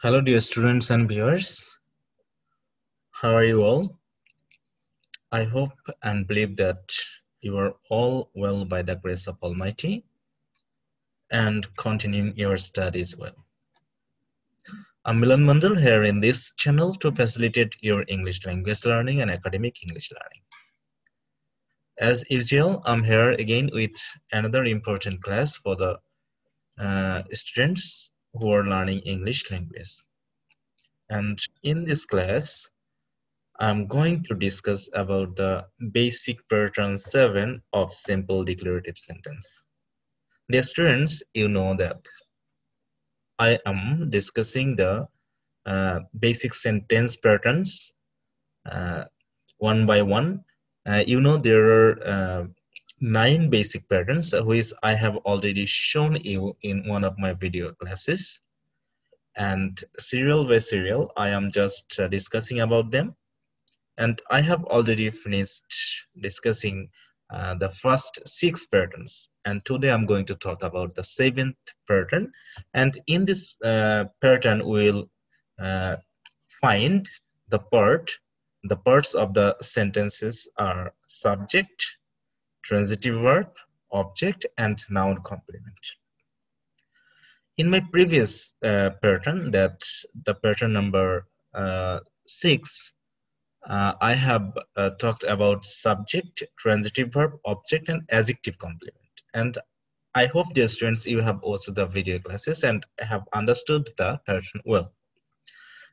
Hello, dear students and viewers. How are you all? I hope and believe that you are all well by the grace of Almighty and continuing your studies well. I'm Milan Mandal here in this channel to facilitate your English language learning and academic English learning. As usual, I'm here again with another important class for the students who are learning English language. And in this class, I'm going to discuss about the basic pattern 7 of simple declarative sentence. Dear students, you know that I am discussing the basic sentence patterns one by one. You know there are 9 basic patterns which I have already shown you in one of my video classes. And serial by serial, I am just discussing about them. And I have already finished discussing the first 6 patterns. And today I'm going to talk about the 7th pattern. And in this pattern, we'll find the parts of the sentences are subject, transitive verb, object, and noun complement. In my previous pattern, that's the pattern number 6, I have talked about subject, transitive verb, object, and adjective complement. And I hope, dear students, you have watched the video classes and have understood the pattern well.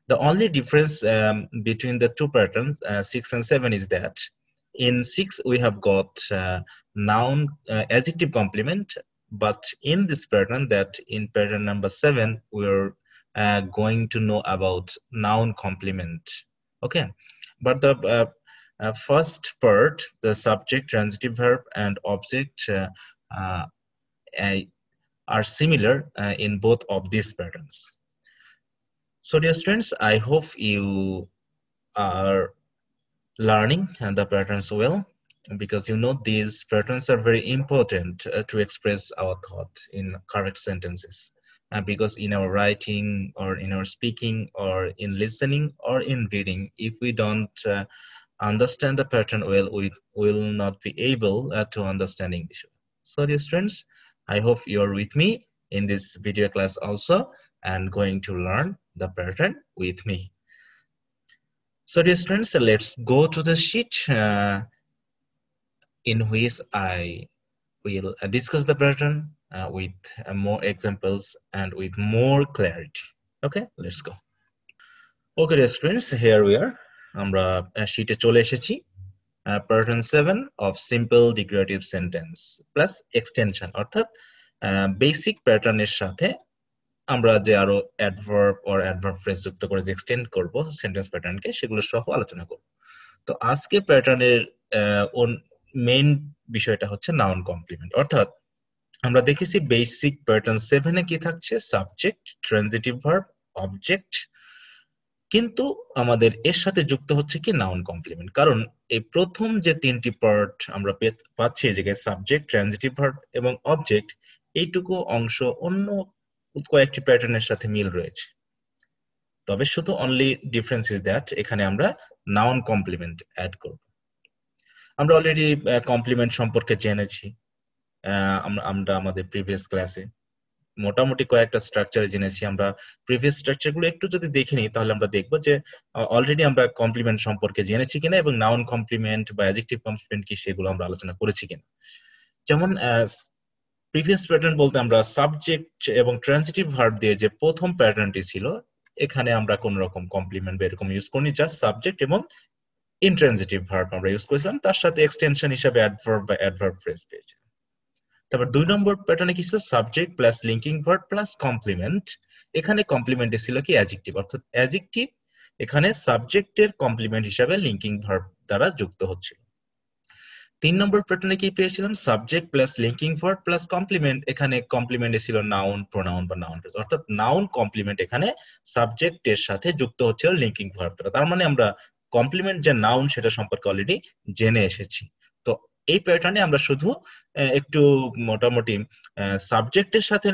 The only difference between the two patterns, 6 and 7, is that in 6 we have got noun adjective complement, but in this pattern, that in pattern number 7, we're going to know about noun complement. Okay. But the first part, the subject, transitive verb, and object are similar in both of these patterns. So, dear students, I hope you are learning the patterns well, because you know these patterns are very important to express our thought in correct sentences. Because in our writing or in our speaking or in listening or in reading, if we don't understand the pattern well, we will not be able to understand English. So, dear students, I hope you are with me in this video class also and going to learn the pattern with me. So, dear students, let's go to the sheet in which I will discuss the pattern with more examples and with more clarity. Okay, let's go. Okay, dear students, here we are. আমরা sheet চলে এসেছি। Pattern 7 of simple declarative sentence plus extension, অর্থাৎ basic pattern এর সাথে আমরা যে আরো adverb or adverb phrase যুক্ত করে যে extend করব sentence pattern কে, সেগুলো সহ আলোচনা করব। তো আজকে প্যাটার্নের মেইন বিষয়টা হচ্ছে নাউন কমপ্লিমেন্ট, অর্থাৎ আমরা দেখেছি বেসিক প্যাটার্ন 7 এ কি থাকছে, সাবজেক্ট, ট্রানজিটিভ ভার্ব, অবজেক্ট, কিন্তু আমাদের এর সাথে যুক্ত হচ্ছে কি নাউন কমপ্লিমেন্ট। কারণ এই প্রথম যে 3টি পার্ট আমরা পাচ্ছি এই জায়গায় সাবজেক্ট, ট্রানজিটিভ ভার্ব এবং অবজেক্ট, এইটুকু অংশ অন্য কয়েকটি প্যাটার্নের সাথে মিল রয়েছে। তবে শুধু অনলি ডিফারেন্স ইজ দ্যাট এখানে আমরা নাউন কমপ্লিমেন্ট অ্যাড করব। আমরা অলরেডি কমপ্লিমেন্ট সম্পর্কে জেনেছি আমরা আমাদের প্রিভিয়াস ক্লাসে মোটামুটি কয়েকটা স্ট্রাকচারে জেনেছি। আমরা প্রিভিয়াস স্ট্রাকচারগুলো একটু যদি দেখে নিই তাহলে আমরা দেখব যে অলরেডি আমরা কমপ্লিমেন্ট সম্পর্কে জেনেছি কিনা এবং নাউন কমপ্লিমেন্ট বা অ্যাডজেক্টিভ কমপ্লিমেন্ট কি সেগুলো আমরা আলোচনা করেছি কিনা। যেমন প্রিভিয়াস প্যাটার্ন বলতে আমরা সাবজেক্ট এবং ট্রানজিটিভ ভার্ব দিয়ে যে প্রথম প্যাটার্নটি ছিল, এখানে আমরা কোন রকম কমপ্লিমেন্ট বা এরকম ইউজ করিনি, জাস্ট সাবজেক্ট এবং ইনট্রানজিটিভ ভার্ব আমরা ইউজ করেছিলাম, তার সাথে এক্সটেনশন হিসেবে অ্যাডভার্ব বা অ্যাডভার্ব ফ্রেজ পেয়েছি। তারপর 2 নম্বর প্যাটার্নে কি ছিল, subject plus linking verb plus complement. এখানে কমপ্লিমেন্টে ছিল কি অ্যাডজেক্টিভ, অর্থাৎ অ্যাডজেক্টিভ এখানে সাবজেক্টের কমপ্লিমেন্ট হিসেবে লিঙ্কিং ভার্ব দ্বারা যুক্ত হচ্ছিল। 3 নম্বর প্যাটার্নে কি পেয়েছিলাম, subject plus linking verb plus complement. এখানে কমপ্লিমেন্টে ছিল নাউন, প্রোনাউন বা নাউন ফ্রেজ, অর্থাৎ নাউন কমপ্লিমেন্ট এখানে সাবজেক্টের সাথে যুক্ত হচ্ছিল লিঙ্কিং ভার্ব দ্বারা। তার মানে আমরা কমপ্লিমেন্ট যে নাউন সেটা সম্পর্কে অলরেডি জেনে এসেছি। তো এই প্যাটার্নে আমরা শুধু একটু মোটামুটি সাবজেক্টের সাথে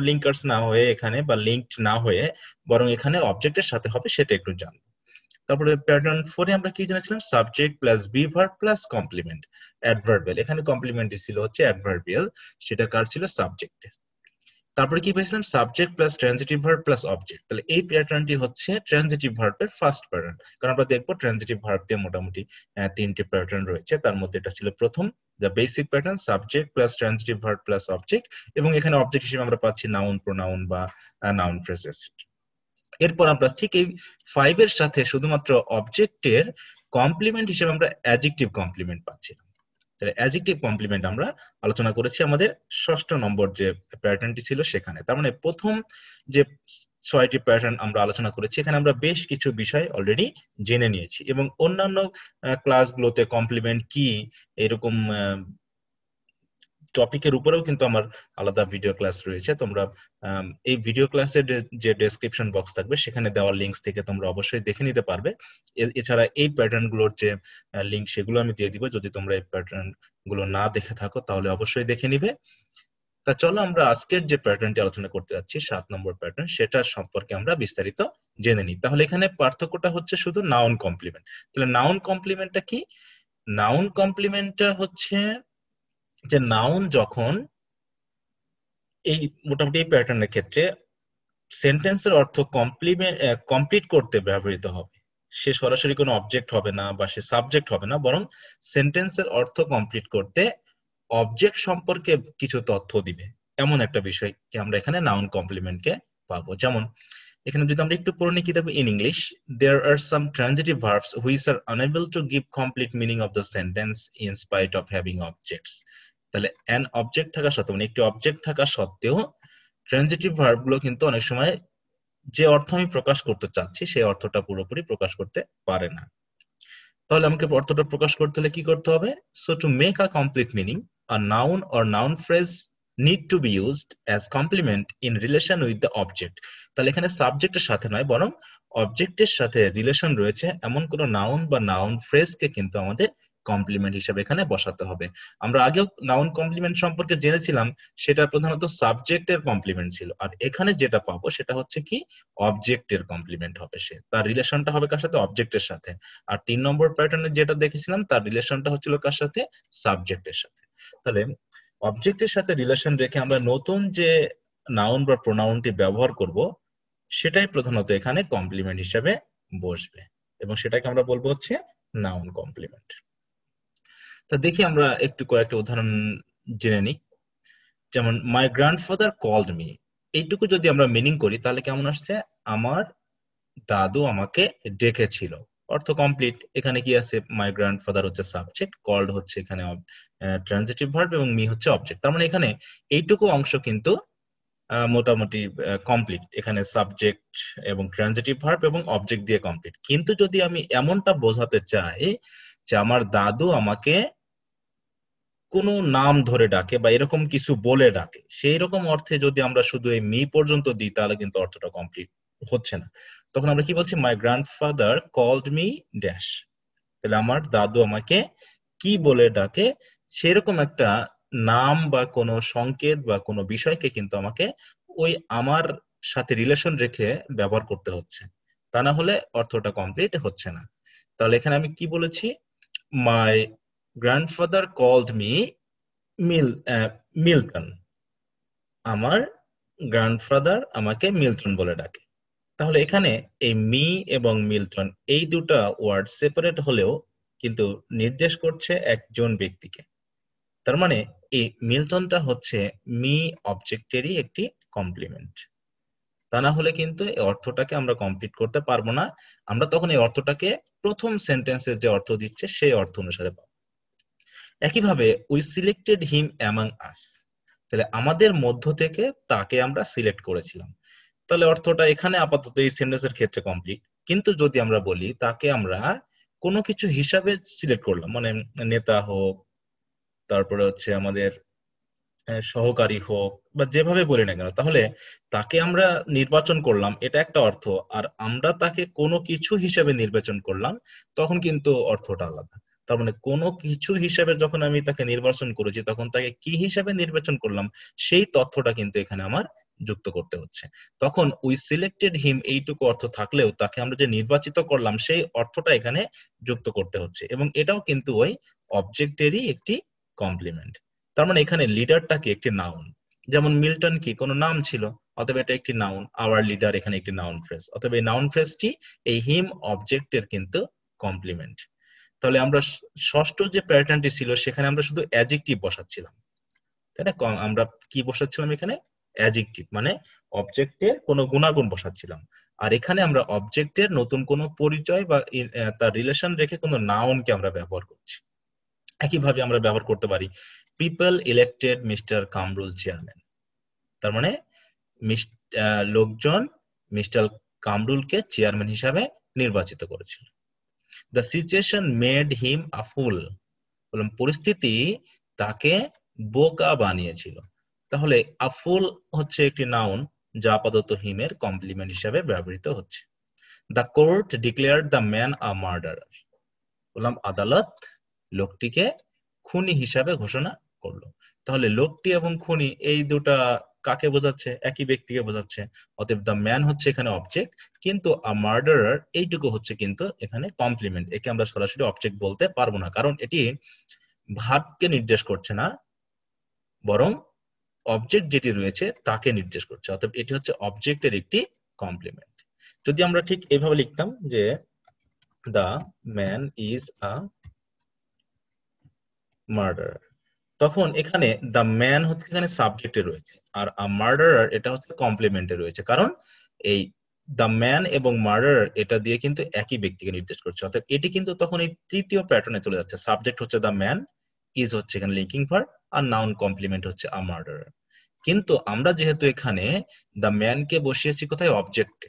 লিঙ্কার্স না হয়ে এখানে বা লিঙ্কড না হয়ে বরং এখানে অবজেক্টের সাথে হবে সেটা একটু জানবো। তারপরে প্যাটার্ন 4 এ আমরা কি জেনেছিলাম? Subject plus be verb plus complement adverbial. এখানে কমপ্লিমেন্টই ছিল হচ্ছে অ্যাডভার্বিয়াল, সেটা কার ছিল? সাবজেক্টের। তারপরে কি পেয়েছিলাম? Subject plus transitive verb plus object. তাহলে এই প্যাটার্নটি হচ্ছে ট্রানজিটিভ ভার্বের ফার্স্ট প্যাটার্ন, কারণ আমরা দেখবো ট্রানজিটিভ ভার্ব দিয়ে মোটামুটি তিনটি প্যাটার্ন রয়েছে, তার মধ্যে এটা ছিল প্রথম, the basic pattern, subject plus transitive verb plus object, এবং এখানে অবজেক্ট হিসেবে আমরা পাচ্ছি নাউন, প্রোনাউন বা নাউন ফ্রেজেস। এরপর আমরা ঠিক এই 5 এর সাথে শুধুমাত্র অবজেক্টের কমপ্লিমেন্ট হিসেবে আমরা অ্যাডজেক্টিভ কমপ্লিমেন্ট পাচ্ছি। তাহলে অ্যাডজেক্টিভ কমপ্লিমেন্ট আমরা আলোচনা করেছি আমাদের 6ষ্ঠ নম্বর যে প্যাটার্নটি ছিল সেখানে। তার মানে প্রথম যে 6টি প্যাটার্ন আমরা আলোচনা করেছি, এখানে আমরা বেশ কিছু বিষয় অলরেডি জেনে নিয়েছি, এবং অন্যান্য ক্লাসগুলোতে কমপ্লিমেন্ট কি এরকম টপিকের উপরেও কিন্তু আমার আলাদা ভিডিও ক্লাস রয়েছে। তোমরা এই ভিডিও ক্লাসের যে ডেসক্রিপশন বক্স থাকবে সেখানে দেওয়া লিঙ্কস থেকে তোমরা অবশ্যই দেখে নিতে পারবে। এছাড়া এই প্যাটার্ন গুলোর যে লিঙ্ক সেগুলো আমি দিয়ে দিব, যদি তোমরা এই প্যাটার্ন গুলো না দেখে থাকো তাহলে অবশ্যই দেখে নিবে। তা চলো আমরা আজকের যে প্যাটার্নটি আলোচনা করতে যাচ্ছি 7 নম্বর প্যাটার্ন, সেটা সম্পর্কে আমরা বিস্তারিত জেনে নিই। তাহলে এখানে পার্থক্যটা হচ্ছে শুধু নাউন কমপ্লিমেন্ট। তাহলে নাউন কমপ্লিমেন্টটা কি? নাউন কমপ্লিমেন্টটা হচ্ছে যে নাউন যখন এই মোটামুটি এই প্যাটার্নের ক্ষেত্রে সেন্টেন্সের অর্থ কমপ্লিট করতে ব্যবহৃত হবে, সে সরাসরি কোনো অবজেক্ট হবে না বা সে সাবজেক্ট হবে না, বরং সেন্টেন্সের অর্থ কমপ্লিট করতে অবজেক্ট সম্পর্কে কিছু তথ্য দিবে, এমন একটা বিষয়কে আমরা এখানে নাউন কমপ্লিমেন্টকে পাবো। যেমন এখানে যদি আমরা একটু পড়ে নিই কি দেখবো, in English there are some transitive verbs which are unable to give complete meaning of the sentence in spite of having objects. তাহলে অ্যান অবজেক্ট থাকা সত্ত্বেও, মানে একটি অবজেক্ট থাকা সত্ত্বেও ট্রানজিটিভ ভার্ব গুলো কিন্তু অনেক সময় যে অর্থ আমি প্রকাশ করতে চাচ্ছি সেই অর্থটা পুরোপুরি প্রকাশ করতে পারে না। তাহলে আমাকে অর্থটা প্রকাশ করতে হলে কি করতে হবে? So to make a complete meaning, a noun or noun phrase need to be used as complement in relation with the object. তাহলে এখানে সাবজেক্টের সাথে নয় বরং অবজেক্টের সাথে রিলেশন রয়েছে এমন কোন নাউন বা নাউন ফ্রেজকে কিন্তু আমাদের কমপ্লিমেন্ট হিসেবে এখানে বসাতে হবে। আমরা আগেও নাউন কমপ্লিমেন্ট সম্পর্কে জেনেছিলাম, সেটা প্রধানত সাবজেক্টের কমপ্লিমেন্ট ছিল, আর এখানে যেটা পাবো সেটা হচ্ছে কি অবজেক্টের কমপ্লিমেন্ট হবে, সে তার রিলেশনটা হবে কার সাথে? অবজেক্টের সাথে। আর 3 নম্বর প্যাটার্নে যেটা দেখেছিলাম তার রিলেশনটা হচ্ছিল কার সাথে? সাবজেক্টের সাথে। তাহলে অবজেক্টের সাথে রিলেশন রেখে আমরা নতুন যে নাউন বা প্রোনাউনটি ব্যবহার করব সেটাই প্রধানত এখানে কমপ্লিমেন্ট হিসেবে বসবে, এবং সেটাকে আমরা বলবো হচ্ছে নাউন কমপ্লিমেন্ট। তো দেখি আমরা একটু কয়েকটা উদাহরণ জেনে নিই। যেমন মাই গ্র্যান্ডফাদার কল্ড মি, এইটুকু যদি আমরা মিনিং করি তাহলে কেমন আসছে? আমার দাদু আমাকে ডেকেছিল। অর্থ কমপ্লিট। এখানে কি আছে? মাই গ্র্যান্ডফাদার হচ্ছে সাবজেক্ট, কল্ড হচ্ছে এখানে ট্রানজিটিভ ভার্ব, এবং মি হচ্ছে অবজেক্ট। তার মানে এখানে এইটুকু অংশ কিন্তু মোটামুটি কমপ্লিট। এখানে সাবজেক্ট এবং ট্রানজিটিভ ভার্ব এবং অবজেক্ট দিয়ে কমপ্লিট। কিন্তু যদি আমি এমনটা বোঝাতে চাই যে আমার দাদু আমাকে কোনো নাম ধরে ডাকে বা এরকম কিছু বলে ডাকে, সেই রকম অর্থে যদি আমরা শুধু এই মি পর্যন্ত দিই তাহলে কিন্তু অর্থটা কমপ্লিট হচ্ছে না। তখন আমরা কি বলছি? My grandfather called me dash. তাহলে আমার দাদু আমাকে কি বলে ডাকে, সেরকম একটা নাম বা কোনো সংকেত বা কোনো বিষয়কে কিন্তু আমাকে ওই আমার সাথে রিলেশন রেখে ব্যবহার করতে হচ্ছে, তা না হলে অর্থটা কমপ্লিট হচ্ছে না। তাহলে এখানে আমি কি বলেছি? My grandfather called me Milton. আমার গ্র্যান্ডফাদার আমাকে মিল্টন বলে ডাকে। তাহলে এখানে এই মি এবং মিল্টন এই দুটা ওয়ার্ড সেপারেট হলেও কিন্তু নির্দেশ করছে একজন ব্যক্তিকে। তার মানে এই মিল্টনটা হচ্ছে মি অবজেক্টেরই একটি কমপ্লিমেন্ট, তা না হলে কিন্তু এই অর্থটাকে আমরা কমপ্লিট করতে পারবো না। আমরা তখন এই অর্থটাকে প্রথম সেন্টেন্সের যে অর্থ দিচ্ছে সেই অর্থ অনুসারে পাবো। একইভাবে উই সিলেক্টেড হিম অ্যামাং আস, তাহলে আমাদের মধ্য থেকে তাকে আমরা সিলেক্ট করেছিলাম। তাহলে অর্থটা এখানে আপাতত এই সেন্টেন্সের ক্ষেত্রে কমপ্লিট। কিন্তু যদি আমরা বলি তাকে আমরা কোনো কিছু হিসাবে সিলেক্ট করলাম, মানে নেতা হোক, তারপরে হচ্ছে আমাদের সহকারী হোক, বা যেভাবে বলি না কেন, তাহলে তাকে আমরা নির্বাচন করলাম, এটা একটা অর্থ। আর আমরা তাকে কোনো কিছু হিসাবে নির্বাচন করলাম, তখন কিন্তু অর্থটা আলাদা। তার মানে কোনো কিছু হিসাবে যখন আমি তাকে নির্বাচন করেছি তখন তাকে কি হিসাবে নির্বাচন করলাম সেই তথ্যটা কিন্তু এখানে আমার যুক্ত করতে হচ্ছে। তখন উই সিলেক্টেড হিম এইটুকু অর্থ থাকলেও তাকে আমরা যে নির্বাচিত করলাম সেই অর্থটা এখানে যুক্ত করতে হচ্ছে, এবং এটাও কিন্তু ওই অবজেক্টেরই একটি কমপ্লিমেন্ট। তার মানে এখানে লিডারটা কি একটি নাউন, যেমন মিল্টন কি কোনো নাম ছিল, অতএব এটা একটি নাউন। আওয়ার লিডার এখানে একটি নাউন ফ্রেজ, অতএব এই নাউন ফ্রেজটি এই হিম অবজেক্টের কিন্তু কমপ্লিমেন্ট। তাহলে আমরা ষষ্ঠ যে প্যাটার্নটি ছিল সেখানে আমরা শুধু অ্যাডজেক্টিভ বসাচ্ছিলাম, তাই না? আমরা কি বসাচ্ছিলাম এখানে? অ্যাডজেক্টিভ, মানে অবজেক্টের কোনো গুণাগুণ বসাচ্ছিলাম। আর এখানে আমরা অবজেক্টের নতুন কোনো পরিচয় বা তার রিলেশন রেখে কোনো নাউনকে আমরা ব্যবহার করছি। একইভাবে আমরা ব্যবহার করতে পারি people elected mister Kamrul chairman. তার মানে লোকজন মিস্টার কামরুলকে চেয়ারম্যান হিসাবে নির্বাচিত করেছিল। দ্য সিচুয়েশন মেড হিম আ ফুল, বললাম পরিস্থিতি তাকে বোকা বানিয়েছিল। তাহলে আ ফুল হচ্ছে একটি নাউন যা আপাতত হিমের কমপ্লিমেন্ট হিসাবে ব্যবহৃত হচ্ছে। The court declared the man a murderer, বললাম আদালত লোকটিকে খুনি হিসাবে ঘোষণা করলো। তাহলে লোকটি এবং খুনি এই দুটা কাকে বোঝাচ্ছে? একই ব্যক্তিকে বোঝাচ্ছে। অতএব দ্য ম্যান হচ্ছে এখানে অবজেক্ট, কিন্তু আ মার্ডারার এইটুকু হচ্ছে কিন্তু এখানে কমপ্লিমেন্ট। একে আমরা সরাসরি অবজেক্ট বলতে পারবো না, কারণ এটি ভার্বকে নির্দেশ করছে না, বরং অবজেক্ট যেটি রয়েছে তাকে নির্দেশ করছে। অতএব এটি হচ্ছে অবজেক্টের একটি কমপ্লিমেন্ট। যদি আমরা ঠিক এইভাবে লিখতাম যে the man is a murderer, তখন এখানে দ্য ম্যান হচ্ছে এখানে সাবজেক্টে রয়েছে, আর আ মার্ডারার এটা হচ্ছে কমপ্লিমেন্টে রয়েছে, কারণ এই দ্য ম্যান এবং মার্ডারার এটা দিয়ে কিন্তু একই ব্যক্তিকে নির্দেশ করছে। অর্থাৎ এটি কিন্তু তখন এই তৃতীয় প্যাটার্নে চলে যাচ্ছে। সাবজেক্ট হচ্ছে দ্য ম্যান, ইজ হচ্ছে এখানে লিঙ্কিং ভার্ব, আর নাউন কমপ্লিমেন্ট হচ্ছে আ মার্ডারার। কিন্তু আমরা যেহেতু এখানে দ্য ম্যানকে বসিয়েছি কোথায়? অবজেক্টে,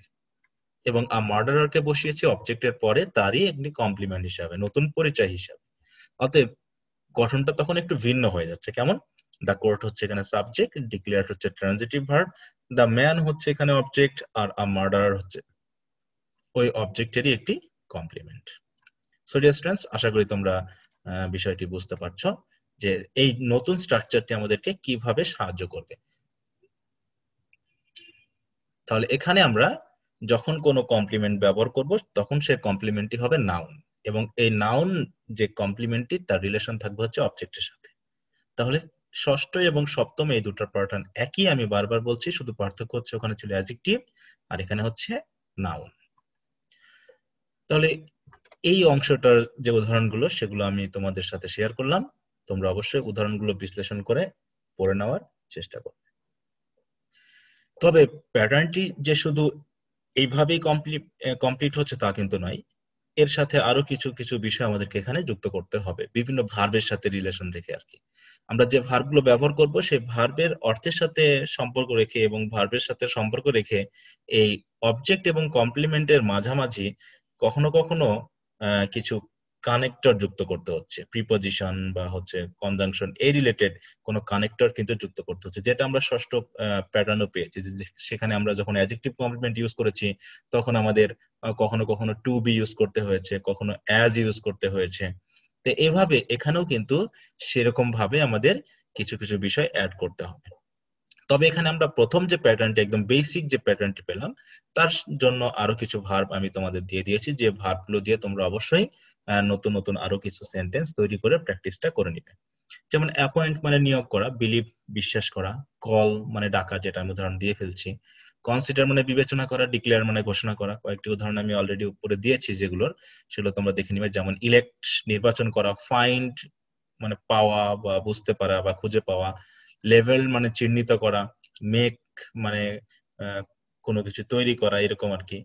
এবং আ মার্ডারারকে বসিয়েছি অবজেক্টের পরে তারই একটি কমপ্লিমেন্ট হিসাবে, নতুন পরিচয় হিসাবে। অতএব গঠনটা তখন একটু ভিন্ন হয়ে যাচ্ছে। কেমন? দ্য কোর্ট হচ্ছে এখানে সাবজেক্ট, ডিক্লেয়ার হচ্ছে ট্রানজিটিভ ভার্ব, দ্য ম্যান হচ্ছে এখানে অবজেক্ট, আর আ মার্ডারার হচ্ছে ওই অবজেক্টেরই একটি কমপ্লিমেন্ট। সো ডিয়ার স্টুডেন্টস, আশা করি তোমরা বিষয়টি বুঝতে পারছো যে এই নতুন স্ট্রাকচারটি আমাদেরকে কিভাবে সাহায্য করবে। তাহলে এখানে আমরা যখন কোনো কমপ্লিমেন্ট ব্যবহার করব তখন সে কমপ্লিমেন্টটি হবে নাউন, এবং এই নাউন যে কমপ্লিমেন্টটি তার রিলেশন থাকবে হচ্ছে অবজেক্টের সাথে। তাহলে ষষ্ঠ এবং সপ্তম এই দুটো প্যাটার্ন একই, আমি বারবার বলছি, শুধু পার্থক্য হচ্ছে ওখানে ছিল অ্যাডজেক্টিভ আর এখানে হচ্ছে নাউন। তাহলে এই অংশটার যে উদাহরণগুলো সেগুলো আমি তোমাদের সাথে শেয়ার করলাম, তোমরা অবশ্যই উদাহরণগুলো বিশ্লেষণ করে পড়ে নেওয়ার চেষ্টা করবে। তবে প্যাটার্নটি যে শুধু এইভাবেই কমপ্লিট হচ্ছে তা কিন্তু নয়, এর সাথে আরো কিছু কিছু বিষয় আমাদেরকে এখানে যুক্ত করতে হবে, বিভিন্ন ভার্বের সাথে রিলেশন রেখে আর কি। আমরা যে ভার্বগুলো ব্যবহার করব সেই ভার্বের অর্থের সাথে সম্পর্ক রেখে এবং ভার্বের সাথে সম্পর্ক রেখে এই অবজেক্ট এবং কমপ্লিমেন্টের মাঝামাঝি কখনো কখনো কিছু কানেক্টর যুক্ত করতে হচ্ছে, প্রিপজিশন বা হচ্ছে কনজাংশন এই রিলেটেড কোনো কানেক্টর কিন্তু যুক্ত করতে হচ্ছে, যেটা আমরা ষষ্ঠ প্যাটার্নও পেয়েছি। সেখানে আমরা যখন অ্যাডজেক্টিভ কমপ্লিমেন্ট ইউজ করেছি তখন আমাদের কখনো কখনো টু বি ইউজ করতে হয়েছে, কখনো অ্যাজ ইউজ করতে হয়েছে। তো এভাবে এখানেও কিন্তু সেরকম ভাবে আমাদের কিছু কিছু বিষয় অ্যাড করতে হবে। তবে এখানে আমরা প্রথম যে প্যাটার্নটি, একদম বেসিক যে প্যাটার্নটি পেলাম, তার জন্য আরো কিছু ভার্ব আমি তোমাদের দিয়ে দিয়েছি, যে ভার্বগুলো দিয়ে তোমরা অবশ্যই নতুন নতুন আরো কিছু সেন্টেন্স তৈরি করে প্র্যাকটিসটা করে নিবে। যেমন অ্যাপয়েন্ট মানে নিয়োগ করা, বিলিভ বিশ্বাস করা, কল মানে ডাকা, যেটা আমি উদাহরণ দিয়ে ফেলছি, কনসিডার মানে বিবেচনা করা, ডিক্লেয়ার মানে ঘোষণা করা। কয়েকটি উদাহরণ আমি অলরেডি উপরে দিয়েছি যেগুলোর, সেগুলো তোমরা দেখে নিবে। যেমন ইলেক্ট নির্বাচন করা, ফাইন্ড মানে পাওয়া বা বুঝতে পারা বা খুঁজে পাওয়া, লেভেল মানে চিহ্নিত করা, মেক মানে কোনো কিছু তৈরি করা এরকম আর কি,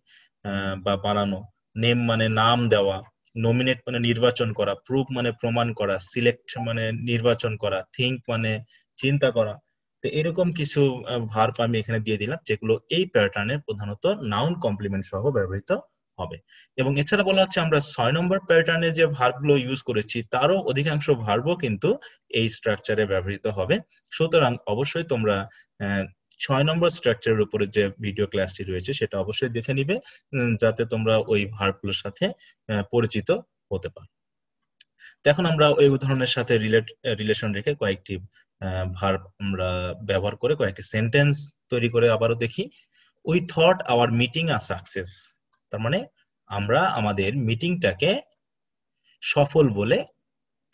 বা বানানো, নেম মানে নাম দেওয়া, নমিনেট মানে নির্বাচন করা, প্রুভ মানে প্রমাণ করা, সিলেক্ট মানে নির্বাচন করা, থিঙ্ক মানে চিন্তা করা। তো এরকম কিছু ভার্ব আমি এখানে দিয়ে দিলাম যেগুলো এই প্যাটার্নে প্রধানত নাউন কমপ্লিমেন্ট সহ ব্যবহৃত হবে। এবং এছাড়া বলা হচ্ছে আমরা 6 নম্বর প্যাটার্নে যে ভার্বগুলো ইউজ করেছি তারও অধিকাংশ ভার্বও কিন্তু এই স্ট্রাকচারে ব্যবহৃত হবে। সুতরাং অবশ্যই তোমরা 6 নম্বর স্ট্রাকচারের উপরে যে ভিডিও ক্লাসটি রয়েছে সেটা অবশ্যই দেখে নিবে, যাতে তোমরা ওই ভার্বগুলোর সাথে পরিচিত হতে পারো। এখন আমরা এই উদাহরণের সাথে রিলেশন রেখে কয়েকটি ভার্ব আমরা ব্যবহার করে কয়েকটি সেন্টেন্স তৈরি করে আবারও দেখি। We thought our meeting a success, তার মানে আমরা আমাদের মিটিংটাকে সফল বলে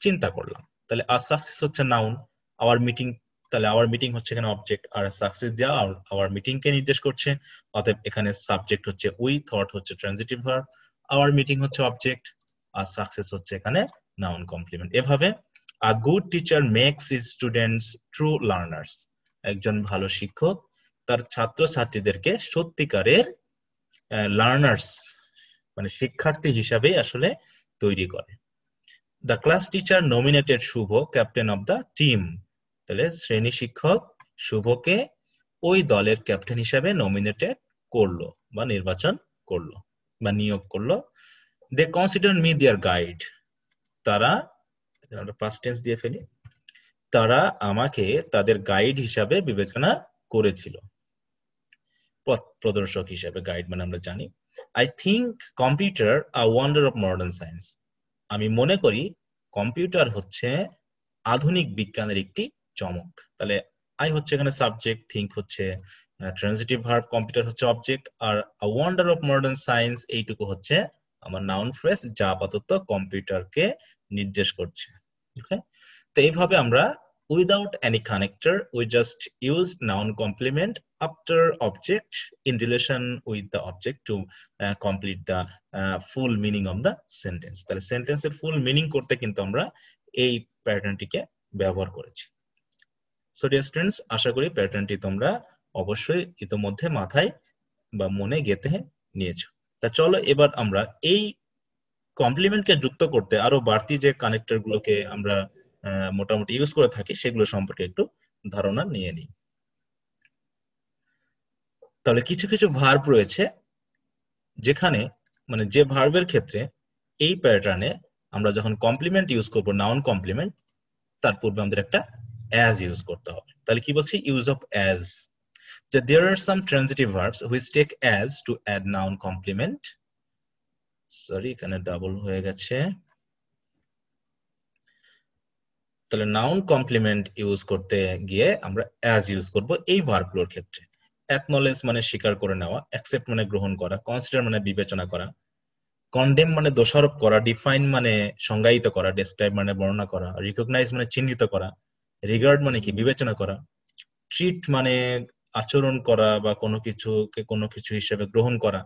চিন্তা করলাম। তাহলে আর সাকসেস হচ্ছে নাউন, আওয়ার মিটিং, তাহলে আওয়ার মিটিং হচ্ছে এখানে অবজেক্ট, আর সাকসেস দেওয়া আওয়ার মিটিং কে নির্দেশ করছে। অতএব এখানে সাবজেক্ট হচ্ছে উই, থট হচ্ছে ট্রানজিটিভ ভার্ব, আওয়ার মিটিং হচ্ছে অবজেক্ট, আর সাকসেস হচ্ছে এখানে নাউন কমপ্লিমেন্ট। এভাবে a good teacher makes his students true learners, একজন ভালো শিক্ষক তার ছাত্রছাত্রীদেরকে সত্যিকারের লার্নার্স মানে শিক্ষার্থী হিসাবে আসলে তৈরি করে। The class teacher nominated Shubho captain of the team, তাহলে শ্রেণী শিক্ষক শুভকে ওই দলের ক্যাপ্টেন হিসাবে নমিনেটেড করলো বা নির্বাচন করলো বা নিয়োগ করলো। They considered me their guide, তারা পাস্ট টেন্স দিয়ে ফেলি, তারা আমাকে তাদের গাইড হিসাবে বিবেচনা করেছিল, পথ প্রদর্শক হিসাবে। গাইড মানে আমরা জানি। I think computer a wonder of modern science, আমি মনে করি কম্পিউটার হচ্ছে আধুনিক বিজ্ঞানের একটি চমক। তাহলে আই হচ্ছে এখানে সাবজেক্ট, থিঙ্ক হচ্ছে ট্রানজিটিভ ভার্ব, কম্পিউটার হচ্ছে অবজেক্ট, আর a wonder of modern science এইটুকু হচ্ছে আমার নাউন ফ্রেজ যা আপাতত কম্পিউটারকে নির্দেশ করছে। ওকে, তো এইভাবে আমরা without any connector we just use noun complement after object in relation with the object to complete the full meaning of the sentence. তাহলে সেন্টেন্সের ফুল মিনিং করতে কিন্তু আমরা এই প্যাটার্নটিকে ব্যবহার করেছি। সো ডিয়ার স্টুডেন্টস, আশা করি প্যাটার্নটি তোমরা অবশ্যই ইতোমধ্যে মাথায় বা মনে গেঁথে নিয়েছো। তা চলো এবার আমরা এই কমপ্লিমেন্টকে যুক্ত করতে আরো বাড়তি যে কানেক্টর গুলোকে আমরা মোটামুটি ইউজ করে থাকি সেগুলো সম্পর্কে একটু ধারণা নিয়ে নিই। তাহলে কিছু কিছু ভার্ব রয়েছে যেখানে মানে যে ভার্বের ক্ষেত্রে এই প্যাটার্নে আমরা যখন কমপ্লিমেন্ট ইউজ করব, নাউন কমপ্লিমেন্ট, তার পূর্বে আমাদের একটা অ্যাজ ইউজ করতে হবে। তাহলে কি বলছি, use of as. There are some transitive verbs which take as to add noun complement. Sorry, এখানে ডাবল হয়ে গেছে। তাহলে নাউন কমপ্লিমেন্ট ইউজ করতে গিয়ে আমরা অ্যাজ ইউজ করব এই ভার্বগুলোর ক্ষেত্রে। অ্যাকনলেজ মানে স্বীকার করে নেওয়া, অ্যাকসেপ্ট মানে গ্রহণ করা, কনসিডার মানে বিবেচনা করা, কন্ডেম মানে দোষারোপ করা, ডিফাইন মানে সংজ্ঞায়িত করা, ডেসক্রাইব মানে বর্ণনা করা, রিকগনাইজ মানে চিহ্নিত করা, রিগার্ড মানে কি বিবেচনা করা, ট্রিট মানে আচরণ করা বা কোনো কিছুকে কোনো কিছু হিসেবে গ্রহণ করা,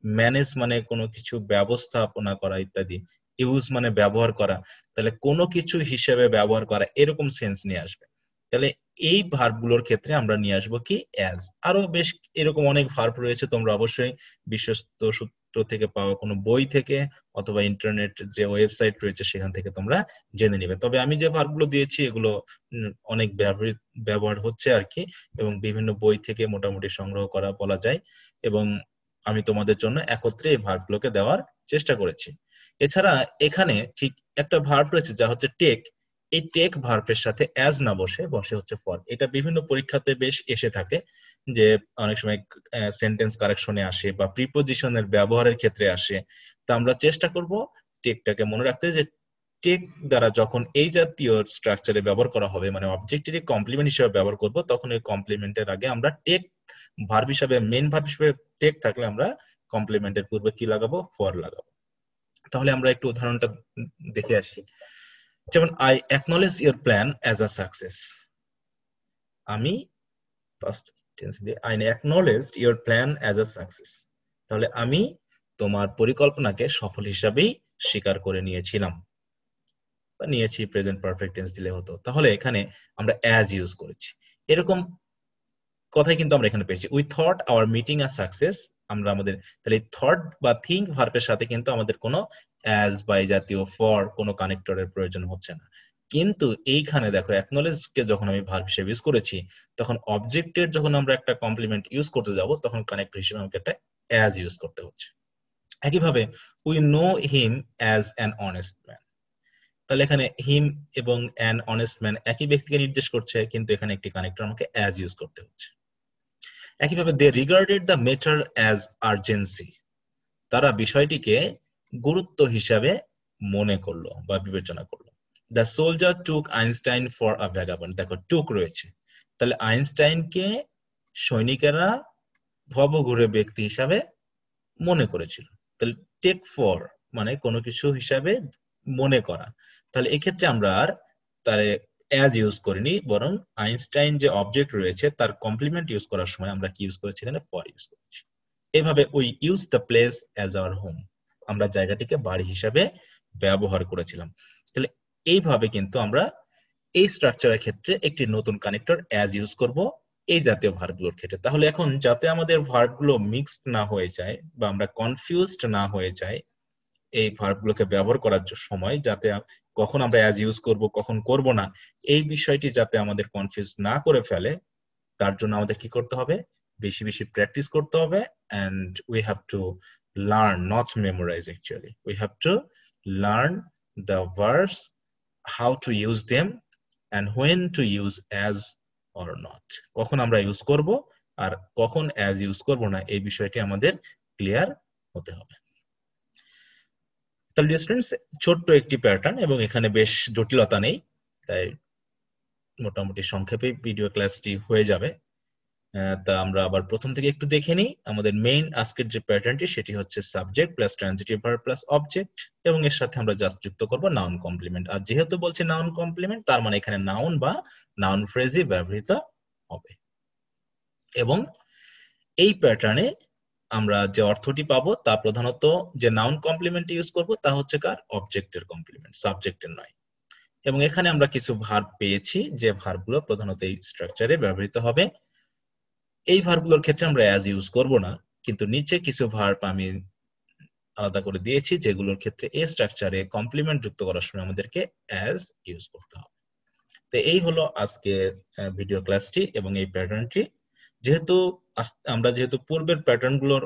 ম্যানেজ মানে কোনো কিছু ব্যবস্থাপনা করা ইত্যাদি, ইউজ মানে ব্যবহার করা। তাহলে কোনো কিছু হিসেবে ব্যবহার করা এরকম সেন্স নিয়ে আসবে। তাহলে এই ভার্বগুলোর ক্ষেত্রে আমরা নিয়ে আসবো কি অ্যাজ। আরো বেশ এরকম অনেক ভার্ব রয়েছে, তোমরা অবশ্যই বিশ্বস্ত সূত্র থেকে পাওয়া কোনো বই থেকে অথবা ইন্টারনেট যে ওয়েবসাইট রয়েছে সেখান থেকে তোমরা জেনে নিবে। তবে আমি যে ভার্বগুলো দিয়েছি এগুলো অনেক ব্যবহার হচ্ছে আর কি, এবং বিভিন্ন বই থেকে মোটামুটি সংগ্রহ করা বলা যায়, এবং আমি তোমাদের জন্য একত্রে এই ভার্বগুলোকে দেওয়ার চেষ্টা করেছি। এছাড়া এখানে ঠিক একটা ভার্ব রয়েছে যা হচ্ছে টেক। এই টেক ভার্বের সাথে অ্যাজ না বসে বসে হচ্ছে ফর। এটা বিভিন্ন পরীক্ষাতে বেশ এসে থাকে, যে অনেক সময় সেন্টেন্স কারেকশনে আসে বা প্রিপোজিশনের ব্যবহারের ক্ষেত্রে আসে। তা আমরা চেষ্টা করব টেকটাকে মনে রাখতে, যে টেক দ্বারা যখন এই জাতীয় স্ট্রাকচারে ব্যবহার করা হবে মানে অবজেক্টের কমপ্লিমেন্ট হিসেবে ব্যবহার করব, তখন এই কমপ্লিমেন্টের আগে আমরা টেক ভার্ব হিসাবে, মেইন ভার্ব হিসেবে টেক থাকলে আমরা কমপ্লিমেন্টের পূর্বে কি লাগাবো, ফর লাগাবো। তাহলে আমরা একটু উদাহরণটা দেখে আসি। যেমন I acknowledge your plan as a success, আমি ফার্স্ট টেন্স দিয়ে I acknowledge your plan as a success, তাহলে আমি তোমার পরিকল্পনাকে সফল হিসাবেই স্বীকার করে নিয়েছিলাম বা নিয়েছি, প্রেজেন্ট পারফেক্ট টেন্স দিলে হতো। তাহলে এখানে আমরা অ্যাজ ইউজ করেছি। এরকম কথাই কিন্তু আমরা এখানে পেয়েছি, we thought our meeting a success. আমরা আমাদের তাহলে থট বা থিঙ্ক ভার্বের সাথে কিন্তু আমাদের কোনো অ্যাজ বা এই জাতীয় ফর কোনো কানেক্টরের প্রয়োজন হচ্ছে না। কিন্তু এইখানে দেখো অ্যাকনলেজ কে যখন আমি ভার্ব হিসেবে ইউজ করেছি, তখন অবজেক্টের যখন আমরা একটা কমপ্লিমেন্ট ইউজ করতে যাব তখন কানেক্টর হিসেবে আমাকে একটা অ্যাজ ইউজ করতে হচ্ছে। একইভাবে we know him as an honest man, তাহলে এখানে হিম এবং অ্যান অনেস্ট ম্যান একই ব্যক্তিকে নির্দেশ করছে, কিন্তু এখানে একটি কানেক্টর আমাকে অ্যাজ ইউজ করতে হচ্ছে। একইভাবে they regarded the matter as urgency, তারা বিষয়টিকে গুরুত্ব হিসাবে মনে করলো বা বিবেচনা করলো। The soldier took Einstein for a vagabond, দেখো টুক রয়েছে, তাহলে আইনস্টাইনকে সৈনিকেরা ভবঘুরে ব্যক্তি হিসাবে মনে করেছিল। তাহলে টেক ফর মানে কোনো কিছু হিসাবে মনে করা, তাহলে এক্ষেত্রে আমরা আর তারে অ্যাজ ইউজ করিনি, বরং আইনস্টাইন যে অবজেক্ট রয়েছে তার কমপ্লিমেন্ট ইউজ করার সময় আমরা কি ইউজ করেছি, এখানে ফর ইউজ করেছি। এইভাবে we use the place as our home, আমরা জায়গাটিকে বাড়ি হিসাবে ব্যবহার করেছিলাম। তাহলে এইভাবে কিন্তু আমরা এই স্ট্রাকচারের ক্ষেত্রে একটি নতুন কানেক্টর অ্যাজ ইউজ করব এই জাতীয় ভার্বগুলোর ক্ষেত্রে। তাহলে এখন যাতে আমাদের ভার্বগুলো মিক্সড না হয়ে যায় বা আমরা কনফিউজড না হয়ে যাই এই ভার্বগুলোকে ব্যবহার করার সময়, যাতে কখন আমরা অ্যাজ ইউজ করব কখন করব না, এই বিষয়টি যাতে আমাদের কনফিউজ না করে ফেলে, তার জন্য আমাদের কি করতে হবে, বেশি বেশি প্র্যাকটিস করতে হবে। and we have to learn, not memorize, actually we have to learn the verbs, how to use them and when to use as or not, কখন আমরা ইউজ করব আর কখন as ইউজ করব না, এই বিষয়টি আমাদের ক্লিয়ার হতে হবে। তাহলে স্টুডেন্টস, ছোট্ট একটি প্যাটার্ন এবং এখানে বেশ জটিলতা নেই, তাই মোটামুটি সংক্ষেপে ভিডিও ক্লাসটি হয়ে যাবে। তা আমরা আবার প্রথম থেকে একটু দেখে নিই। আমাদের মেইন আজকের যে প্যাটার্নটি সেটি হচ্ছে subject plus transitive verb plus object, এবং এর সাথে আমরা জাস্ট যুক্ত করব নাউন কমপ্লিমেন্ট। আর যেহেতু বলছি নাউন কমপ্লিমেন্ট, তার মানে এখানে নাউন বা নাউন ফ্রেজই ব্যবহৃত হবে। এবং এই প্যাটার্নে আমরা যে অর্থটি পাবো তা প্রধানত যে নাউন কমপ্লিমেন্ট ইউজ করব তা হচ্ছে কার, অবজেক্টের কমপ্লিমেন্ট, সাবজেক্টের নয়। এবং এখানে আমরা কিছু ভার্ব পেয়েছি যে ভার্বগুলো প্রধানত এই স্ট্রাকচারে ব্যবহৃত হবে। এই ভার্বগুলোর ক্ষেত্রে আমরা অ্যাজ ইউজ করব না, কিন্তু নিচে কিছু ভার্ব আমি আলাদা করে দিয়েছি যেগুলোর ক্ষেত্রে এই স্ট্রাকচারে কমপ্লিমেন্ট যুক্ত করার সময় আমাদেরকে অ্যাজ ইউজ করতে হবে। তো এই হলো আজকের ভিডিও ক্লাসটি এবং এই প্যাটার্নটি। যেহেতু আমরা পূর্বের প্যাটার্নগুলোর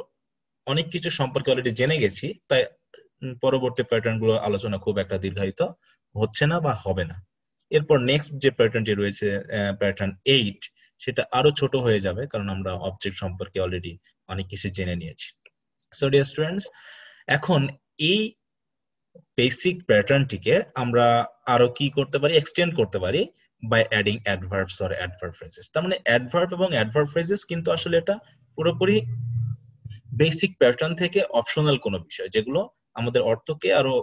অনেক কিছু সম্পর্কে অলরেডি জেনে গেছি, তাই পরবর্তী প্যাটার্নগুলোর আলোচনা খুব একটা দীর্ঘায়িত হচ্ছে না বা হবে না। এরপর নেক্সট যে প্যাটার্নটি রয়েছে প্যাটার্ন 8, সেটা আরো ছোট হয়ে যাবে, কারণ আমরা অবজেক্ট সম্পর্কে অলরেডি অনেক কিছু জেনে নিয়েছি। সো ডিয়ার স্টুডেন্টস, এখন এই বেসিক প্যাটার্নটিকে আমরা আরো কি করতে পারি, এক্সটেন্ড করতে পারি by adding adverbs or adverb phrases. তার মানে অ্যাডভার্ব এবং অ্যাডভার্ব ফ্রেজেস কিন্তু আসলে এটা পুরোপুরি বেসিক প্যাটার্ন থেকে অপশনাল কোনো বিষয়, যেগুলো আমাদের অর্থকে আরো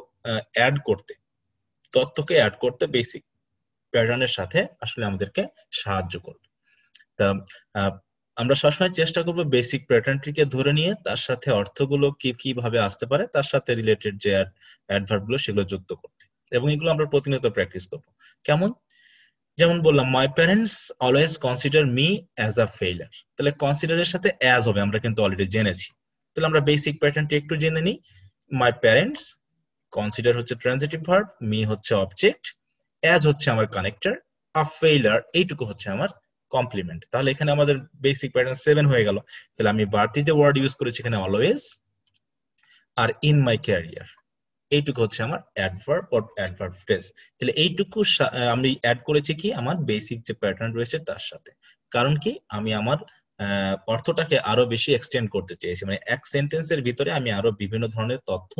অ্যাড করতে, তথ্যকে অ্যাড করতে বেসিক প্যাটার্নের সাথে আসলে আমাদেরকে সাহায্য করবে। তা আমরা সবসময় চেষ্টা করব বেসিক প্যাটার্নটিকে ধরে নিয়ে তার সাথে অর্থগুলো কিভাবে আসতে পারে তার সাথে রিলেটেড যে অ্যাডভার্বগুলো সেগুলো যুক্ত করতে, এবং এগুলো আমরা প্রতিনিয়ত প্র্যাকটিস করব। কেমন? যেমন বললাম, my parents always consider me as a failure, তাহলে কনসিডারের সাথে অ্যাজ হবে, আমরা কিন্তু অলরেডি জেনেছি। তাহলে আমরা বেসিক প্যাটার্নটি একটু জেনে নিই। মাই প্যারেন্টস, কনসিডার হচ্ছে ট্রানজিটিভ ভার্ব, মি হচ্ছে অবজেক্ট, অ্যাজ হচ্ছে আমার কানেক্টর, আ ফেইলার এইটুকু হচ্ছে আমার কমপ্লিমেন্ট। তাহলে এখানে আমাদের বেসিক প্যাটার্ন 7 হয়ে গেল। তাহলে আমি বাড়তি যে ওয়ার্ড ইউজ করেছি এখানে অলওয়েজ আর ইন মাই ক্যারিয়ার, এইটুকু হচ্ছে আমার অ্যাডভার্ব অর অ্যাডভার্ব ফ্রেজ। তাহলে এইটুকু আমি অ্যাড করেছি কি আমার বেসিক যে প্যাটার্ন রয়েছে তার সাথে। কারণ কি, আমি আমার অর্থটাকে আরো বেশি এক্সটেন্ড করতে চেয়েছি, মানে এক সেন্টেন্সের ভিতরে আমি আরো বিভিন্ন ধরনের তথ্য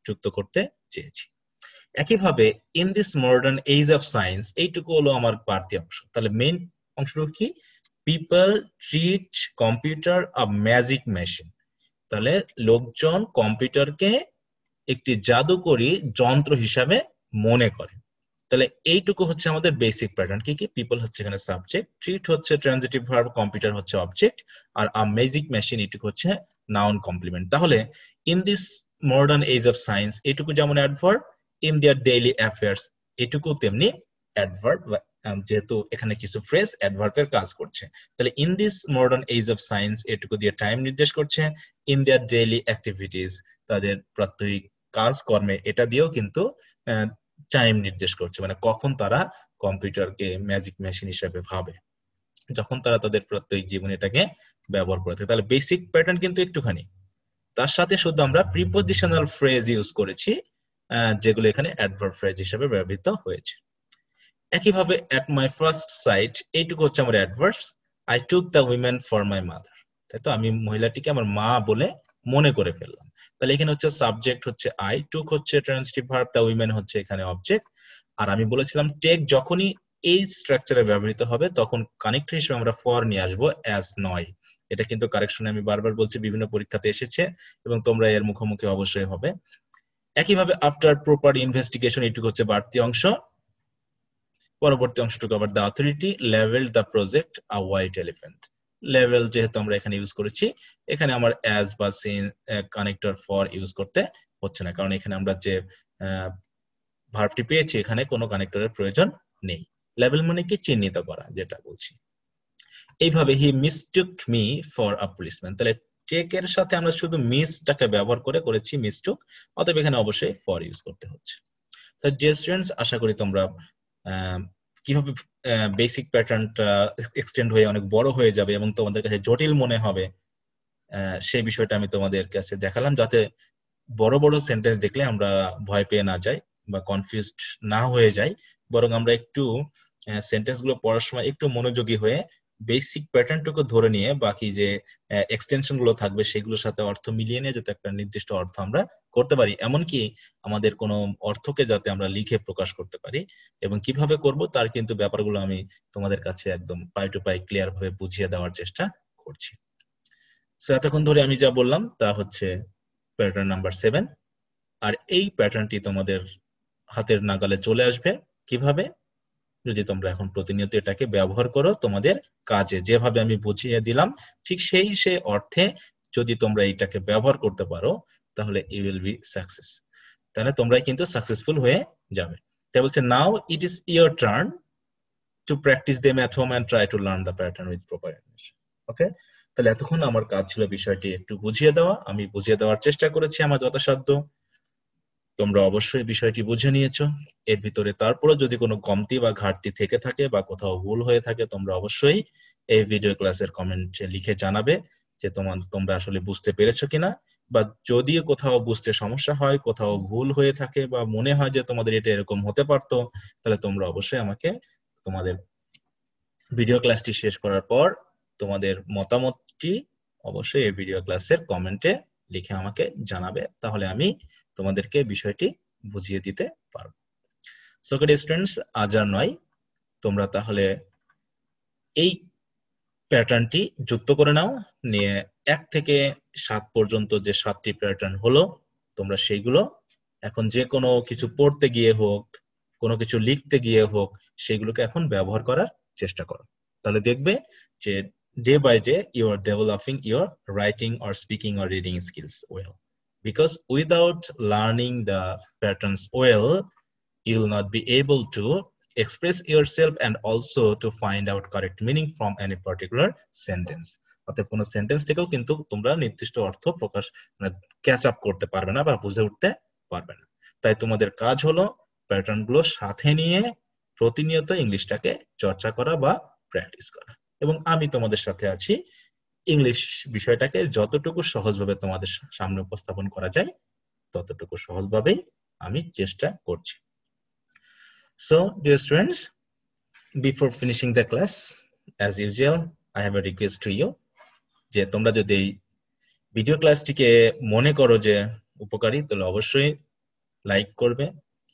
যুক্ত করতে চেয়েছি। একইভাবে in this modern age of science, এইটুকু হলো আমার বাড়তি অংশ। তাহলে মেইন অংশটুকু কি, people treat computer a magic machine, তাহলে লোকজন কম্পিউটারকে একটি জাদুকরী যন্ত্র হিসাবে মনে করে। তাহলে এইটুকু হচ্ছে আমাদের বেসিক প্যাটার্ন। কি কি, পিপল হচ্ছে এখানে সাবজেক্ট, ট্রিট হচ্ছে ট্রানজিটিভ ভার্ব, কম্পিউটার হচ্ছে অবজেক্ট, আর আ ম্যাজিক মেশিন এইটুকু হচ্ছে নাউন কমপ্লিমেন্ট। তাহলে in this modern age of science এইটুকু যেমন adverb, in their daily affairs এইটুকু তেমনি অ্যাডভার্ব, যেহেতু এখানে কিছু ফ্রেজ অ্যাডভার্বের কাজ করছে। তাহলে in this modern age of science এটুকু দিয়ে টাইম নির্দেশ করছে, ইন দেয়ার ডেইলি অ্যাক্টিভিটিস তাদের প্রাত্যহিক কাজকর্মে এটা দিয়েও কিন্তু টাইম নির্দেশ করছে, মানে কখন তারা কম্পিউটারকে ম্যাজিক মেশিন হিসেবে ভাবে, যখন তারা তাদের প্রত্যেক জীবনে এটাকে ব্যবহার করে থাকে। তাহলে বেসিক প্যাটার্ন কিন্তু একটুখানি, তার সাথে শুধু আমরা প্রিপজিশনাল ফ্রেজ ইউজ করেছি যেগুলো এখানে অ্যাডভার্ব ফ্রেজ হিসেবে ব্যবহৃত হয়েছে। একইভাবে এট মাই ফার্স্ট সাইট এইটুকু হচ্ছে আমার adverbs, I took the women for my mother, তাই তো আমি মহিলাটিকে আমার মা বলে মনে করে ফেললাম। তাহলে এখানে হচ্ছে সাবজেক্ট হচ্ছে আই, টুক হচ্ছে ট্রান্সিটিভ ভার্ব, দ্য উইমেন হচ্ছে এখানে অবজেক্ট। আর আমি বলেছিলাম টেক যখনই এই স্ট্রাকচারে ব্যবহৃত হবে তখন কানেক্টর হিসেবে আমরা ফর নিয়ে আসবো, অ্যাজ নয়। এটা কিন্তু কারেকশনে আমি বারবার বলছি, বিভিন্ন পরীক্ষাতে এসেছে এবং তোমরা এর মুখোমুখি অবশ্যই হবে। একইভাবে আফটার প্রপার ইনভেস্টিগেশন, এটুকু হচ্ছে বাড়তি অংশ। পরবর্তী অংশটুকু আবার the authority level the project a white elephant. Level যেহেতু আমরা এখানে ইউজ করেছি, এখানে আমার অ্যাজ বা সিন কানেক্টর ফর ইউজ করতে হচ্ছে না, কারণ এখানে আমরা যে ভার্বটি পেয়েছি এখানে কোনো কানেক্টরের প্রয়োজন নেই। লেভেল মানে কি চিহ্নিত করা, যেটা বলছি। এইভাবে হি মিস্টুক মি ফর আ পুলিশম্যান, তাহলে টেক এর সাথে আমরা শুধু মিসটাকে ব্যবহার করে করেছি মিস্টুক, অতএব এখানে অবশ্যই ফর ইউজ করতে হচ্ছে। তো ডিয়ার স্টুডেন্টস, আশা করি তোমরা কিভাবে বেসিক প্যাটার্নটা এক্সটেন্ড হয়ে অনেক বড় হয়ে যাবে এবং তোমাদের কাছে জটিল মনে হবে, সেই বিষয়টা আমি তোমাদের কাছে দেখালাম, যাতে বড় বড় সেন্টেন্স দেখলে আমরা ভয় পেয়ে না যাই বা কনফিউজড না হয়ে যাই, বরং আমরা একটু সেন্টেন্স গুলো পড়ার সময় একটু মনোযোগী হয়ে বেসিক প্যাটার্নটুকু ধরে নিয়ে বাকি যে এক্সটেনশন গুলো থাকবে সেগুলোর সাথে অর্থ মিলিয়ে নিয়ে যাতে একটা নির্দিষ্ট অর্থ আমরা করতে পারি, এমনকি আমাদের কোনো অর্থকে যাতে আমরা লিখে প্রকাশ করতে পারি। এবং কিভাবে করব তার কিন্তু ব্যাপারগুলো আমি তোমাদের কাছে একদম পাই টু পাই ক্লিয়ার ভাবে বুঝিয়ে দেওয়ার চেষ্টা করছি। সো এতক্ষণ ধরে আমি যা বললাম তা হচ্ছে প্যাটার্ন নাম্বার 7। আর এই প্যাটার্নটি তোমাদের হাতের নাগালে চলে আসবে কিভাবে, যদি তোমরা এখন প্রতিনিয়ত এটাকে ব্যবহার করো তোমাদের কাজে, যেভাবে আমি বুঝিয়ে দিলাম ঠিক সেই অর্থে যদি তোমরা এটাকে ব্যবহার করতে পারো, তাহলে ইউ উইল বি সাকসেস, তাহলে তোমরাই কিন্তু সাকসেসফুল হয়ে যাবে। তাই বলছে now it is your turn to practice them at home and try to learn the pattern with proper information. Okay, তাহলে এতক্ষণ আমার কাজ ছিল বিষয়টি একটু বুঝিয়ে দেওয়া, আমি বুঝিয়ে দেওয়ার চেষ্টা করেছি আমার যথাসাধ্য। তোমরা অবশ্যই বিষয়টি বুঝে নিয়েছো। এর ভিতরে তারপরে যদি কোনো কমতি বা ঘাটতি থেকে থাকে বা কোথাও ভুল হয়ে থাকে, তোমরা অবশ্যই এই ভিডিও ক্লাসের কমেন্টে লিখে জানাবে যে তোমরা আসলে বুঝতে পেরেছো কিনা, বা যদি কোথাও বুঝতে সমস্যা হয়, কোথাও ভুল হয়ে থাকে বা মনে হয় যে তোমাদের এটা এরকম হতে পারতো, তাহলে তোমরা অবশ্যই আমাকে তোমাদের ভিডিও ক্লাসটি শেষ করার পর তোমাদের মতামতটি অবশ্যই এই ভিডিও ক্লাসের কমেন্টে লিখে আমাকে জানাবে, তাহলে আমি তোমাদেরকে বিষয়টি বুঝিয়ে দিতে পারবো। সো স্টুডেন্টস, আজ আর নয়, তোমরা তাহলে এই প্যাটার্নটি যুক্ত করে নাও, নিয়ে 1 থেকে 7 পর্যন্ত যে 7টি প্যাটার্ন হলো, তোমরা সেইগুলো এখন যে কোনো কিছু পড়তে গিয়ে হোক, কোনো কিছু লিখতে গিয়ে হোক, সেগুলোকে এখন ব্যবহার করার চেষ্টা করো। তাহলে দেখবে যে day by day you are developing your writing or speaking or reading skills well, because without learning the patterns well, you will not be able to express yourself and also to find out correct meaning from any particular sentence. অর্থাৎ কোনো sentence থেকেও কিন্তু তোমরা নির্দিষ্ট অর্থ প্রকাশ catch up করতে পারবে না বা বুঝে উঠতে পারবে না। তাই তোমাদের কাজ হলো প্যাটার্ন গুলো সাথে নিয়ে প্রতিনিয়ত ইংলিশটাকে চর্চা করা বা প্র্যাকটিস করা, এবং আমি তোমাদের সাথে আছি ইংলিশ বিষয়টাকে যতটুকু সহজভাবে তোমাদের সামনে উপস্থাপন করা যায় ততটুকু সহজভাবেই আমি চেষ্টা করছি। So, dear students, before finishing the class, as usual, I have a request to you, যে তোমরা যদি ভিডিও ক্লাসটিকে মনে করো যে উপকারী, তাহলে অবশ্যই লাইক করবে,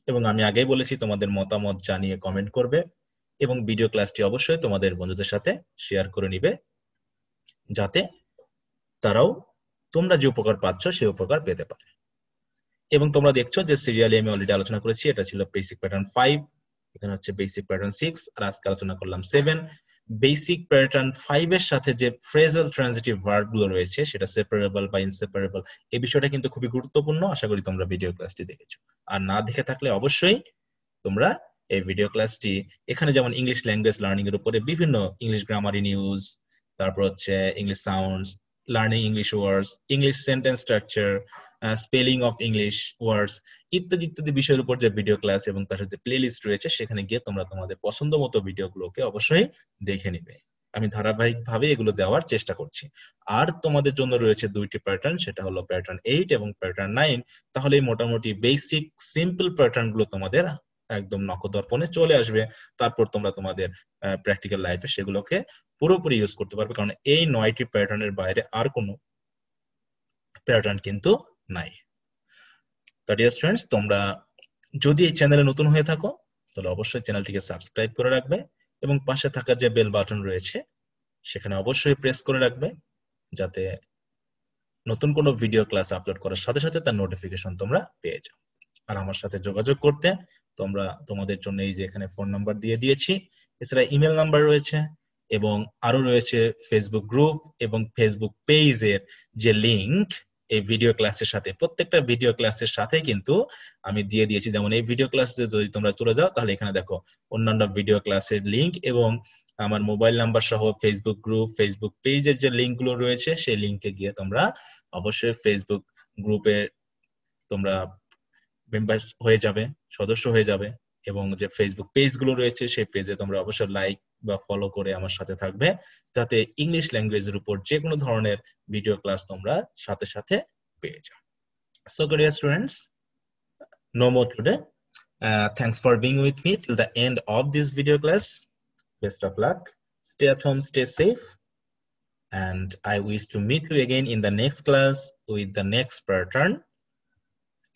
এবং আমি আগেই বলেছি তোমাদের মতামত জানিয়ে কমেন্ট করবে, এবং ভিডিও ক্লাসটি অবশ্যই তোমাদের বন্ধুদের সাথে শেয়ার করে নিবে, যাতে তারাও তোমরা যে উপকার পাচ্ছ সেই উপকার পেতে পারে। এবং তোমরা দেখছো যে সিরিয়ালি আমি অলরেডি আলোচনা করেছি, এটা ছিল বেসিক প্যাটার্ন 5, এখানে হচ্ছে বেসিক প্যাটার্ন 6, আর আজকে আলোচনা করলাম 7। বেসিক প্যাটার্ন 5 এর সাথে যে ফ্রেজাল ট্রানজিটিভ ভার্ব গুলো রয়েছে, সেটা সেপারেবল বা ইনসেপারেবল, এই বিষয়টা কিন্তু খুবই গুরুত্বপূর্ণ। আশা করি তোমরা ভিডিও ক্লাসটি দেখেছো, আর না দেখে থাকলে অবশ্যই তোমরা এই ভিডিও ক্লাসটি, এখানে যেমন ইংলিশ ল্যাঙ্গুয়েজ লার্নিং এর উপরে বিভিন্ন ইংলিশ গ্রামারি নিউজ, তারপর হচ্ছে English sounds, learning English words, English sentence structure, spelling of English ওয়ার্ডস, ইত্যাদি ইত্যাদি বিষয়ের উপর যে ভিডিও ক্লাস এবং তার সাথে প্লে লিস্ট রয়েছে, সেখানে গিয়ে তোমরা তোমাদের পছন্দ মতো ভিডিওগুলোকে অবশ্যই দেখে নিবে। আমি ধারাবাহিকভাবে এগুলো দেওয়ার চেষ্টা করছি। আর তোমাদের জন্য রয়েছে 2টি প্যাটার্ন, সেটা হলো প্যাটার্ন 8 এবং প্যাটার্ন 9। তাহলে মোটামুটি বেসিক সিম্পল প্যাটার্ন গুলো তোমাদের একদম নখদর্পণে চলে আসবে। তারপর তোমরা তোমাদের প্র্যাকটিক্যাল লাইফে সেগুলোকে পুরোপুরি ইউজ করতে পারবে, কারণ এই 9টি প্যাটার্নের বাইরে আর কোনো প্যাটার্ন কিন্তু নাই। তো ডিয়ার স্টুডেন্টস, তোমরা যদি এই চ্যানেলে নতুন হয়ে থাকো তাহলে অবশ্যই চ্যানেলটিকে সাবস্ক্রাইব করে রাখবে এবং পাশে থাকা যে বেল বাটন রয়েছে সেখানে অবশ্যই প্রেস করে রাখবে, যাতে নতুন কোনো ভিডিও ক্লাস আপলোড করার সাথে সাথে তার নোটিফিকেশন তোমরা পেয়ে যাও। আর আমার সাথে যোগাযোগ করতে তোমরা তোমাদের জন্য এই যে এখানে ফোন নাম্বার দিয়ে দিয়েছি, এছাড়া ইমেল নাম্বার রয়েছে এবং আরো রয়েছে ফেসবুক গ্রুপ এবং ফেসবুক পেজের যে লিংক এই ভিডিও ক্লাসের সাথে, প্রত্যেকটা ভিডিও ক্লাসের সাথে কিন্তু আমি দিয়ে দিয়েছি। যেমন এই ভিডিও ক্লাসে যদি তোমরা চলে যাও তাহলে এখানে দেখো অন্যান্য ভিডিও ক্লাসের লিংক এবং আমার মোবাইল নাম্বার সহ ফেসবুক গ্রুপ, ফেসবুক পেজের যে লিংকগুলো রয়েছে সেই লিংকে গিয়ে তোমরা অবশ্যই ফেসবুক গ্রুপে তোমরা মেম্বার হয়ে যাবে, সদস্য হয়ে যাবে এবং যে ফেসবুক পেজগুলো রয়েছে সেই পেজে তোমরা অবশ্যই লাইক বা ফলো করে আমার সাথে থাকবে, যাতে ইংলিশ ল্যাঙ্গুয়েজের উপর যে কোনো ধরনের ভিডিও ক্লাস তোমরা সাথে সাথে পেয়ে যাও। So good day, students. No more today. Thanks for being with me till the end of this video class. Best of luck. Stay at home, stay safe. And I wish to meet you again in the next class with the next pattern.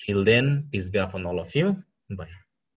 Till then, peace be upon all of you. Bye.